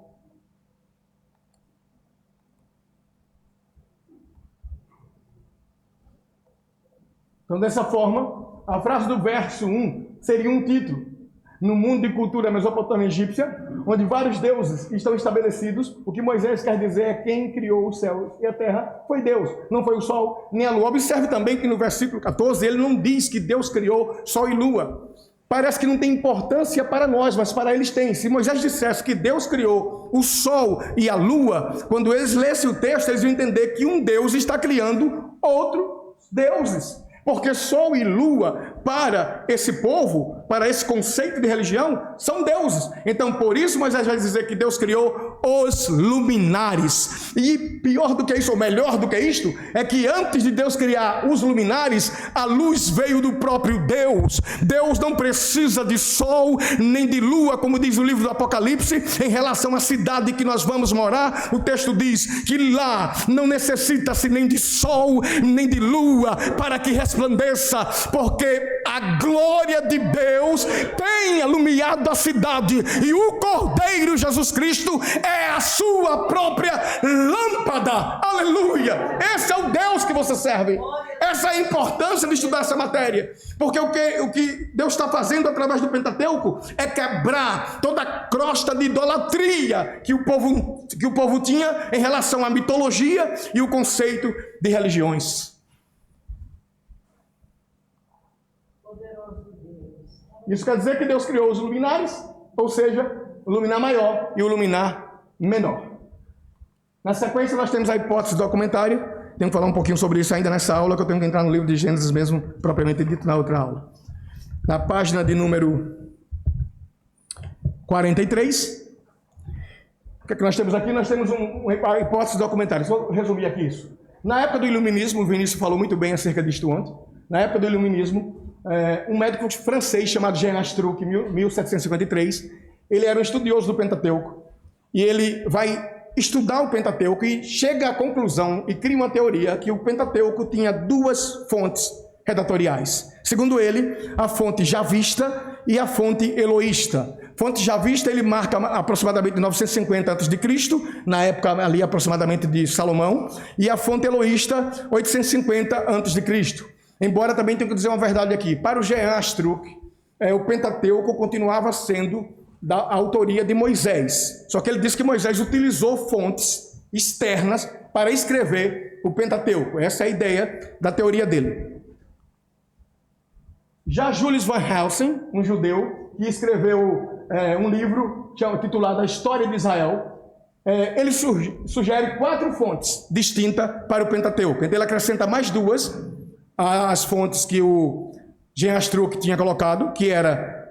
Então, dessa forma, a frase do verso 1 seria um título. No mundo de cultura mesopotâmia egípcia, onde vários deuses estão estabelecidos, o que Moisés quer dizer é quem criou os céus e a terra foi Deus, não foi o sol nem a lua. Observe também que no versículo 14 ele não diz que Deus criou sol e lua. Parece que não tem importância para nós, mas para eles tem. Se Moisés dissesse que Deus criou o sol e a lua, quando eles lessem o texto, eles iam entender que um Deus está criando outros deuses. Porque sol e lua, para esse povo, para esse conceito de religião, são deuses. Então, por isso, Moisés vai dizer que Deus criou os luminares. E pior do que isso, ou melhor do que isto, é que antes de Deus criar os luminares, a luz veio do próprio Deus. Deus não precisa de sol nem de lua, como diz o livro do Apocalipse, em relação à cidade que nós vamos morar. O texto diz que lá não necessita-se nem de sol, nem de lua, para que resplandeça, porque a glória de Deus tem iluminado a cidade, e o Cordeiro Jesus Cristo é a sua própria lâmpada. Aleluia! Esse é o Deus que você serve. Essa é a importância de estudar essa matéria, porque o que Deus está fazendo através do Pentateuco é quebrar toda a crosta de idolatria que o povo tinha em relação à mitologia e o conceito de religiões. Isso quer dizer que Deus criou os luminares, ou seja, o luminar maior e o luminar menor. Na sequência, nós temos a hipótese documentária. Tenho que falar um pouquinho sobre isso ainda nessa aula, que eu tenho que entrar no livro de Gênesis mesmo, propriamente dito, na outra aula. Na página de número 43, o que é que nós temos aqui? Nós temos a hipótese documentária. Vou resumir aqui isso. Na época do Iluminismo, o Vinícius falou muito bem acerca disto ontem. Na época do Iluminismo, um médico francês chamado Jean Astruc, em 1753, ele era um estudioso do Pentateuco, e ele vai estudar o Pentateuco e chega à conclusão e cria uma teoria que o Pentateuco tinha duas fontes redatoriais. Segundo ele, a fonte javista e a fonte eloísta. Fonte javista ele marca aproximadamente 950 a.C., na época ali aproximadamente de Salomão, e a fonte eloísta 850 a.C. Embora também tenho que dizer uma verdade aqui, para o Jean Astruc, o Pentateuco continuava sendo da autoria de Moisés. Só que ele disse que Moisés utilizou fontes externas para escrever o Pentateuco. Essa é a ideia da teoria dele. Já Julius Van Helsing, um judeu, que escreveu um livro titulado A História de Israel, ele sugere 4 fontes distintas para o Pentateuco. Então ele acrescenta mais 2 às fontes que o Jean Astruc tinha colocado, que era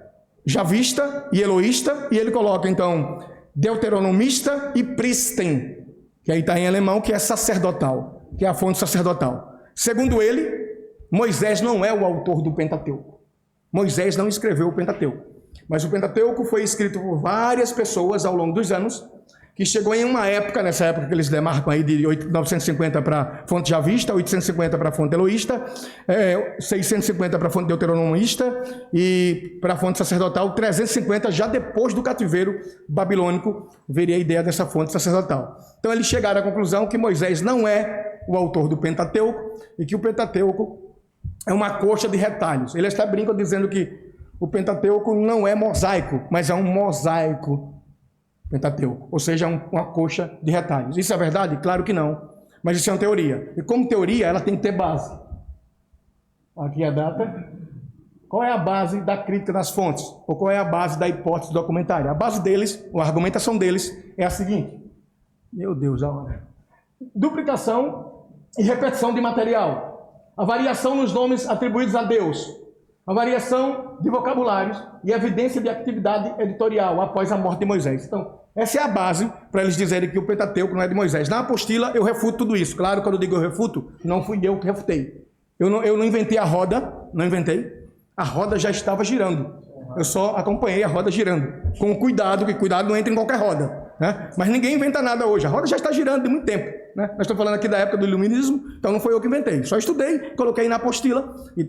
javista e eloísta, e ele coloca então deuteronomista e pristen, que aí está em alemão, que é sacerdotal, que é a fonte sacerdotal. Segundo ele, Moisés não é o autor do Pentateuco. Moisés não escreveu o Pentateuco, mas o Pentateuco foi escrito por várias pessoas ao longo dos anos, que chegou em uma época, nessa época que eles demarcam aí de 950 para a fonte javista, 850 para a fonte eloísta, 650 para a fonte deuteronomista e para a fonte sacerdotal, 350 já depois do cativeiro babilônico, veria a ideia dessa fonte sacerdotal. Então eles chegaram à conclusão que Moisés não é o autor do Pentateuco e que o Pentateuco é uma coxa de retalhos. Eles até brincam dizendo que o Pentateuco não é mosaico, mas é um mosaico Pentateuco, ou seja, uma coxa de retalhos. Isso é verdade? Claro que não, mas isso é uma teoria. E como teoria, ela tem que ter base. Aqui é a data. Qual é a base da crítica das fontes? Ou qual é a base da hipótese documentária? A base deles, a argumentação deles é a seguinte. Meu Deus, a hora. Duplicação e repetição de material. A variação nos nomes atribuídos a Deus. A variação de vocabulários e evidência de atividade editorial após a morte de Moisés. Então, essa é a base para eles dizerem que o Pentateuco não é de Moisés. Na apostila, eu refuto tudo isso. Claro, quando eu digo eu refuto, não fui eu que refutei. Eu não inventei a roda, não inventei. A roda já estava girando. Eu só acompanhei a roda girando. Com cuidado, que cuidado não entra em qualquer roda. Né? Mas ninguém inventa nada hoje. A roda já está girando de muito tempo. Né? Nós estamos falando aqui da época do Iluminismo, então não foi eu que inventei. Só estudei, coloquei na apostila. E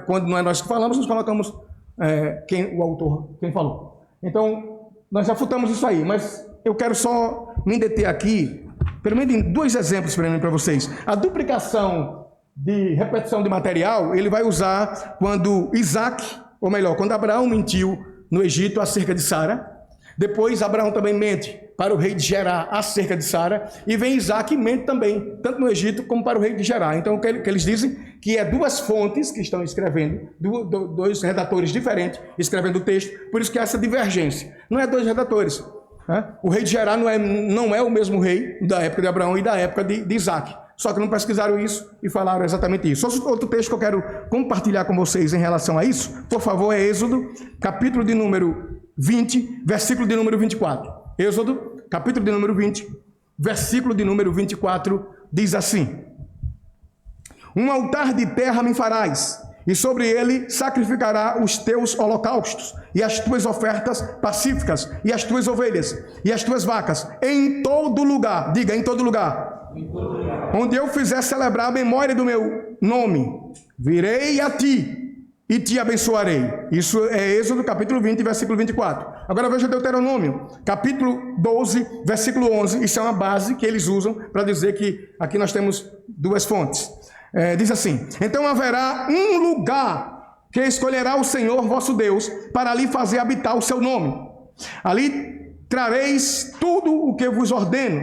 quando não é nós que falamos, nós colocamos o autor, quem falou. Então, nós já futamos isso aí, mas eu quero só me deter aqui, pelo menos em 2 exemplos para vocês. A duplicação de repetição de material, ele vai usar quando Isaac, ou melhor, quando Abraão mentiu no Egito acerca de Sara. Depois Abraão também mente para o rei de Gerar acerca de Sara, e vem Isaac e mente também, tanto no Egito como para o rei de Gerar. Então o que eles dizem que é 2 fontes que estão escrevendo, 2 redatores diferentes escrevendo o texto, por isso que há essa divergência. Não é 2 redatores. Né? O rei de Gerar não é o mesmo rei da época de Abraão e da época de Isaac. Só que não pesquisaram isso e falaram exatamente isso. Outro texto que eu quero compartilhar com vocês em relação a isso, por favor, é Êxodo, capítulo de número 20, versículo de número 24. Êxodo, capítulo de número 20, versículo de número 24, diz assim: um altar de terra me farás, e sobre ele sacrificará os teus holocaustos, e as tuas ofertas pacíficas, e as tuas ovelhas, e as tuas vacas, em todo lugar, diga, em todo lugar, onde eu fizer celebrar a memória do meu nome, virei a ti, e te abençoarei. Isso é Êxodo capítulo 20, versículo 24. Agora veja Deuteronômio, capítulo 12, versículo 11. Isso é uma base que eles usam para dizer que aqui nós temos 2 fontes. Diz assim: então haverá um lugar que escolherá o Senhor vosso Deus para ali fazer habitar o seu nome. Ali trareis tudo o que vos ordeno,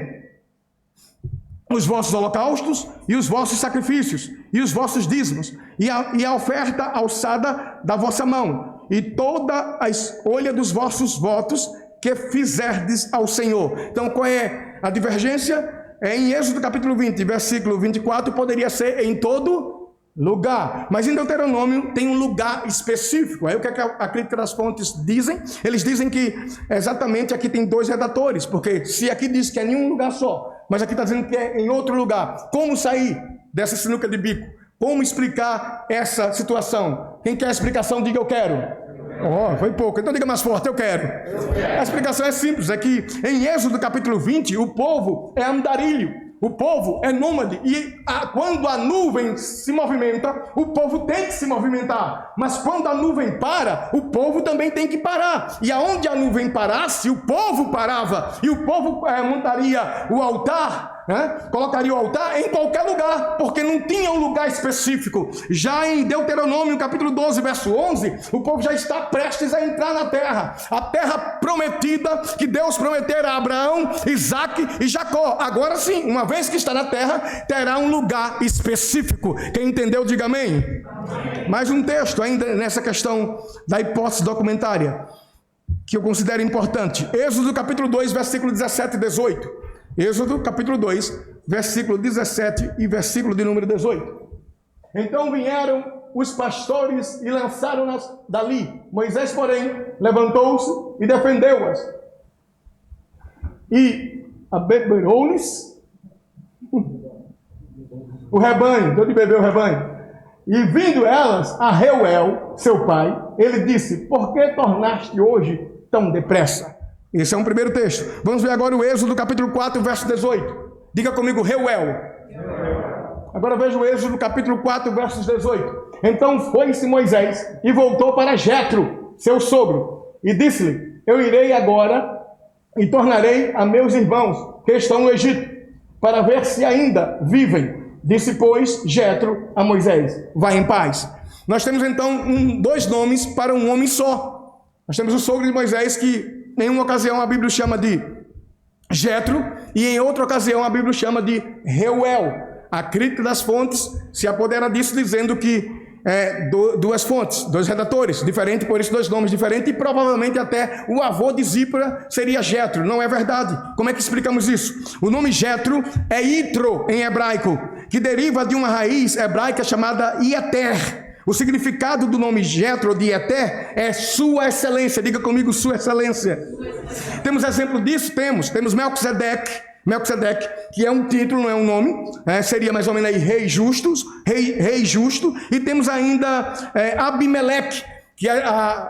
os vossos holocaustos e os vossos sacrifícios e os vossos dízimos e a oferta alçada da vossa mão e toda a escolha dos vossos votos que fizerdes ao Senhor. Então qual é a divergência? Em Êxodo capítulo 20, versículo 24, poderia ser em todo lugar, mas em Deuteronômio tem um lugar específico. Aí o que a crítica das fontes dizem? Eles dizem que exatamente aqui tem 2 redatores, porque se aqui diz que é em um lugar só, mas aqui está dizendo que é em outro lugar. Como sair dessa sinuca de bico? Como explicar essa situação? Quem quer a explicação, diga eu quero. Oh, foi pouco, então diga mais forte, eu quero. A explicação é simples, é que em Êxodo capítulo 20, o povo é andarilho. O povo é nômade, e quando a nuvem se movimenta, o povo tem que se movimentar. Mas quando a nuvem para, o povo também tem que parar. E aonde a nuvem parasse, o povo parava. E o povo montaria o altar, né? Colocaria o altar em qualquer lugar, porque não tinha um lugar específico. Já em Deuteronômio capítulo 12, verso 11, o povo já está prestes a entrar na terra. A terra prometida que Deus prometera a Abraão, Isaac e Jacó. Agora sim, uma vez que está na terra, terá um lugar específico. Quem entendeu, diga amém. Mais um texto ainda nessa questão da hipótese documentária, que eu considero importante. Êxodo capítulo 2, versículo 17 e 18. Êxodo capítulo 2, versículo 17 e versículo de número 18. Então vieram os pastores e lançaram-nas dali. Moisés, porém, levantou-se e defendeu-as. E abeberou-lhes o rebanho, deu de beber o rebanho. E vindo elas a Reuel, seu pai, ele disse: por que tornaste hoje tão depressa? Esse é um primeiro texto. Vamos ver agora o Êxodo capítulo 4, verso 18. Diga comigo, Reuel. Agora veja o Êxodo capítulo 4, versos 18. Então foi-se Moisés e voltou para Jetro, seu sogro, e disse-lhe: eu irei agora e tornarei a meus irmãos que estão no Egito, para ver se ainda vivem. Disse, pois, Jetro a Moisés: vai em paz. Nós temos então 2 nomes para um homem só. Nós temos o sogro de Moisés, que em uma ocasião a Bíblia chama de Jetro, e em outra ocasião a Bíblia chama de Reuel. A crítica das fontes se apodera disso, dizendo que 2 fontes, 2 redatores diferentes, por isso 2 nomes diferentes, e provavelmente até o avô de Zípora seria Jetro. Não é verdade. Como é que explicamos isso? O nome Jetro é Itro em hebraico, que deriva de uma raiz hebraica chamada Ieter. O significado do nome Jetro, de Ieter, é sua excelência. Diga comigo, sua excelência. Temos exemplo disso? Temos Melquisedeque, que é um título, não é um nome, seria mais ou menos aí rei justo, e temos ainda Abimeleque, que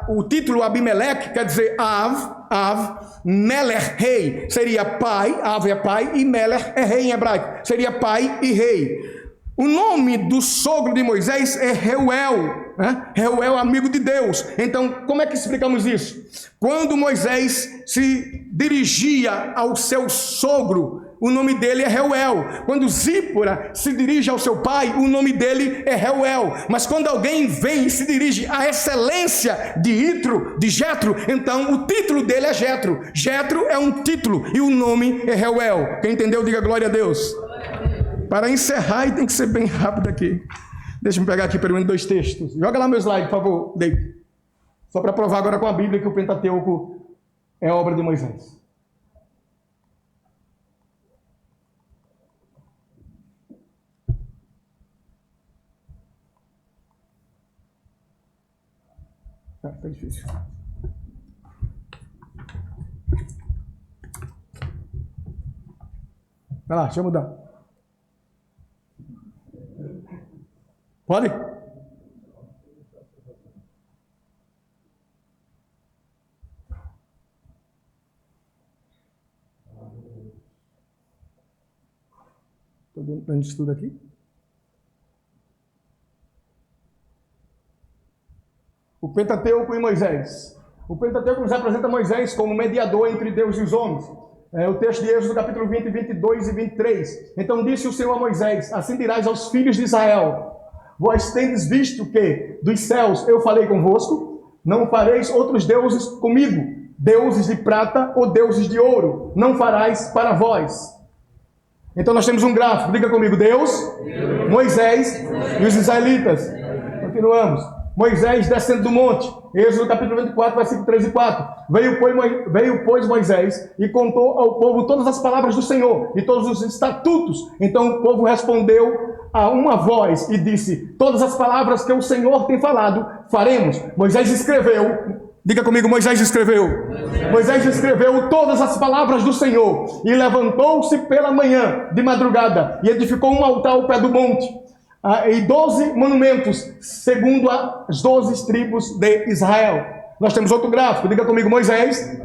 o título Abimeleque quer dizer Meler, rei, seria pai, Av é pai, e Meler é rei em hebraico, seria pai e rei. O nome do sogro de Moisés é Reuel, né? Reuel, amigo de Deus. Então, como é que explicamos isso? Quando Moisés se dirigia ao seu sogro, o nome dele é Reuel. Quando Zípora se dirige ao seu pai, o nome dele é Reuel. Mas quando alguém vem e se dirige à excelência de Itro, de Jetro, então o título dele é Jetro. Jetro é um título e o nome é Reuel. Quem entendeu, diga glória a Deus. Para encerrar, e tem que ser bem rápido aqui. Deixa eu pegar aqui pelo menos 2 textos. Joga lá meu slide, por favor, David. Só para provar agora com a Bíblia que o Pentateuco é obra de Moisés. Tá difícil. Vai lá, deixa eu mudar. Pode? Estou dando de estudo aqui. O Pentateuco e Moisés. O Pentateuco nos apresenta Moisés como mediador entre Deus e os homens. O texto de Êxodo, capítulo 20, 22 e 23. Então disse o Senhor a Moisés: assim dirás aos filhos de Israel: vós tendes visto que dos céus eu falei convosco, não fareis outros deuses comigo, deuses de prata ou deuses de ouro, não farás para vós. Então nós temos um gráfico, diga comigo: Deus, Moisés e os israelitas. Continuamos. Moisés descendo do monte, Êxodo capítulo 24, versículo 3 e 4. Veio, pois, Moisés e contou ao povo todas as palavras do Senhor e todos os estatutos. Então o povo respondeu a uma voz e disse: todas as palavras que o Senhor tem falado, faremos. Moisés escreveu, diga comigo: Moisés escreveu. Moisés escreveu todas as palavras do Senhor e levantou-se pela manhã, de madrugada, e edificou um altar ao pé do monte. E 12 monumentos, segundo as 12 tribos de Israel. Nós temos outro gráfico, diga comigo: Moisés,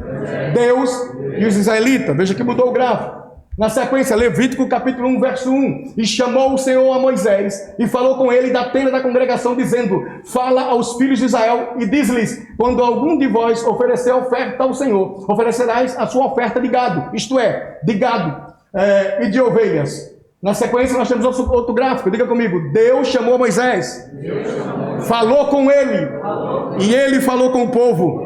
Deus e os israelitas. Veja que mudou o gráfico. Na sequência, Levítico capítulo 1, verso 1. E chamou o Senhor a Moisés e falou com ele da tenda da congregação, dizendo: fala aos filhos de Israel e diz-lhes: quando algum de vós oferecer oferta ao Senhor, oferecerás a sua oferta de gado, isto é, de gado e de ovelhas. Na sequência nós temos outro gráfico, diga comigo: Deus chamou Moisés, falou com ele, e ele falou com o povo.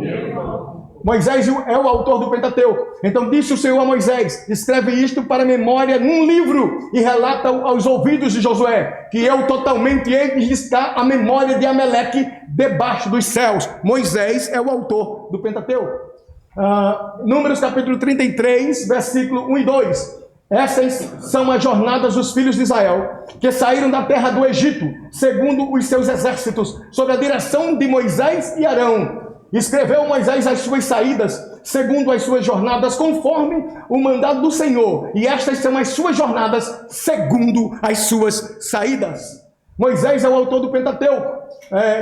Moisés é o autor do Pentateuco. Então disse o Senhor a Moisés: escreve isto para memória num livro e relata aos ouvidos de Josué, que eu totalmente hei de riscar a memória de Ameleque debaixo dos céus. Moisés é o autor do Pentateuco. Números capítulo 33, versículo 1 e 2. Essas são as jornadas dos filhos de Israel, que saíram da terra do Egito, segundo os seus exércitos, sob a direção de Moisés e Arão. Escreveu Moisés as suas saídas, segundo as suas jornadas, conforme o mandado do Senhor. E estas são as suas jornadas, segundo as suas saídas. Moisés é o autor do Pentateuco.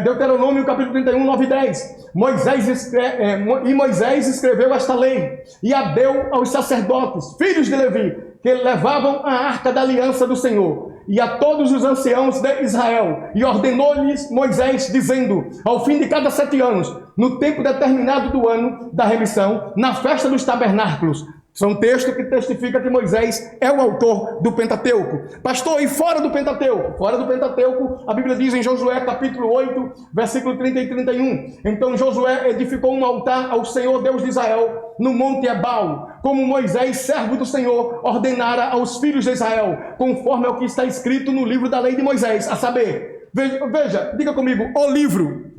Deuteronômio capítulo 31, 9 e 10. Moisés escreveu esta lei e a deu aos sacerdotes, filhos de Levi, que levavam a arca da aliança do Senhor, e a todos os anciãos de Israel, e ordenou-lhes Moisés, dizendo: ao fim de cada 7 anos, no tempo determinado do ano da remissão, na festa dos tabernáculos. São textos que testificam que Moisés é o autor do Pentateuco. Pastor, e fora do Pentateuco? Fora do Pentateuco, a Bíblia diz em Josué capítulo 8, versículo 30 e 31. Então Josué edificou um altar ao Senhor Deus de Israel no monte Ebal, como Moisés, servo do Senhor, ordenara aos filhos de Israel, conforme ao que está escrito no livro da lei de Moisés, a saber... Veja, diga comigo: o livro.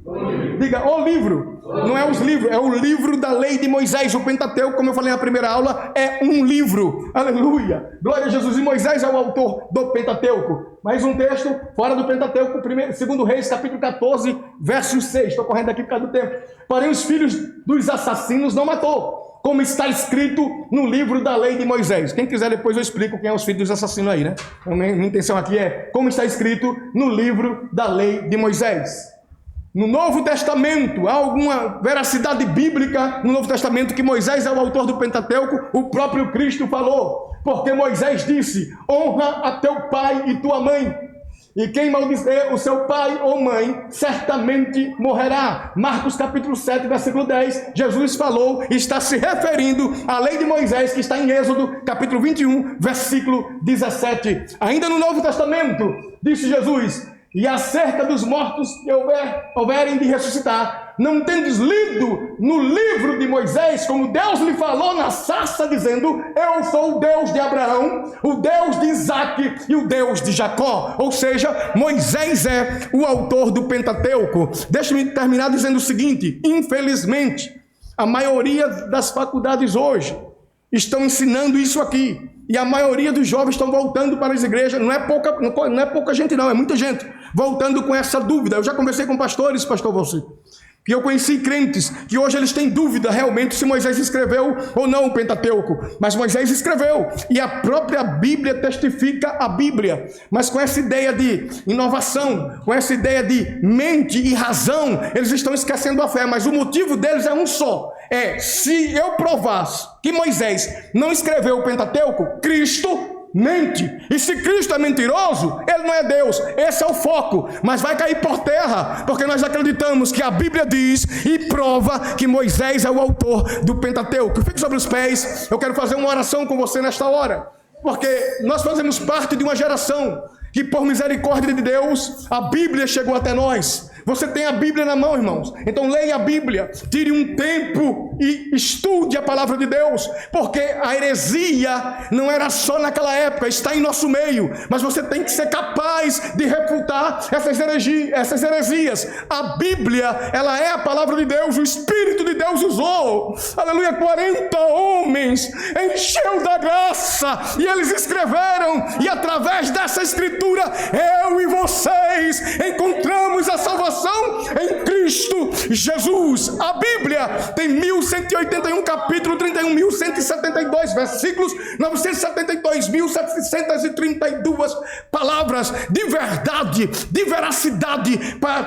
Diga: o livro. Não é os livros, é o livro da lei de Moisés. O Pentateuco, como eu falei na primeira aula, é um livro. Aleluia, glória a Jesus. E Moisés é o autor do Pentateuco. Mais um texto fora do Pentateuco, 2 Reis capítulo 14, verso 6. Estou correndo aqui por causa do tempo. Porém os filhos dos assassinos não matou, como está escrito no livro da lei de Moisés. Quem quiser depois eu explico quem é os filhos dos assassinos aí, né? Minha intenção aqui é como está escrito no livro da lei de Moisés. No Novo Testamento, há alguma veracidade bíblica no Novo Testamento que Moisés é o autor do Pentateuco? O próprio Cristo falou, porque Moisés disse: honra a teu pai e tua mãe. E quem maldizer o seu pai ou mãe, certamente morrerá. Marcos capítulo 7, versículo 10, Jesus falou e está se referindo à lei de Moisés, que está em Êxodo capítulo 21, versículo 17. Ainda no Novo Testamento, disse Jesus: e acerca dos mortos que houverem de ressuscitar, não tendes lido no livro de Moisés, como Deus lhe falou na sarça, dizendo: eu sou o Deus de Abraão, o Deus de Isaque e o Deus de Jacó. Ou seja, Moisés é o autor do Pentateuco. Deixa-me terminar dizendo o seguinte: infelizmente, a maioria das faculdades hoje estão ensinando isso aqui, e a maioria dos jovens estão voltando para as igrejas. Não é pouca gente não, é muita gente voltando com essa dúvida. Eu já conversei com pastores, pastor Valci, que eu conheci crentes que hoje eles têm dúvida realmente se Moisés escreveu ou não o Pentateuco. Mas Moisés escreveu, e a própria Bíblia testifica a Bíblia. Mas com essa ideia de inovação, com essa ideia de mente e razão, eles estão esquecendo a fé. Mas o motivo deles é um só: se eu provasse que Moisés não escreveu o Pentateuco, Cristo mente. E se Cristo é mentiroso, ele não é Deus. Esse é o foco. Mas vai cair por terra, porque nós acreditamos que a Bíblia diz e prova que Moisés é o autor do Pentateuco. Fique sobre os pés. Eu quero fazer uma oração com você nesta hora, porque nós fazemos parte de uma geração que, por misericórdia de Deus, a Bíblia chegou até nós. Você tem a Bíblia na mão, irmãos. Então leia a Bíblia, tire um tempo e estude a palavra de Deus, porque a heresia não era só naquela época, está em nosso meio, mas você tem que ser capaz de refutar essas heresias. A Bíblia, ela é a palavra de Deus. O Espírito de Deus usou, aleluia, 40 homens, encheu da graça, e eles escreveram, e através dessa escritura, eu e vocês encontramos a salvação em Cristo Jesus. A Bíblia tem 1181 capítulos, 31.172 versículos, 972.732 palavras de verdade, de veracidade,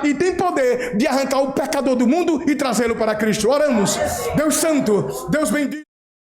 e tem poder de arrancar o pecador do mundo e trazê-lo para Cristo. Oramos. Deus Santo, Deus bendito.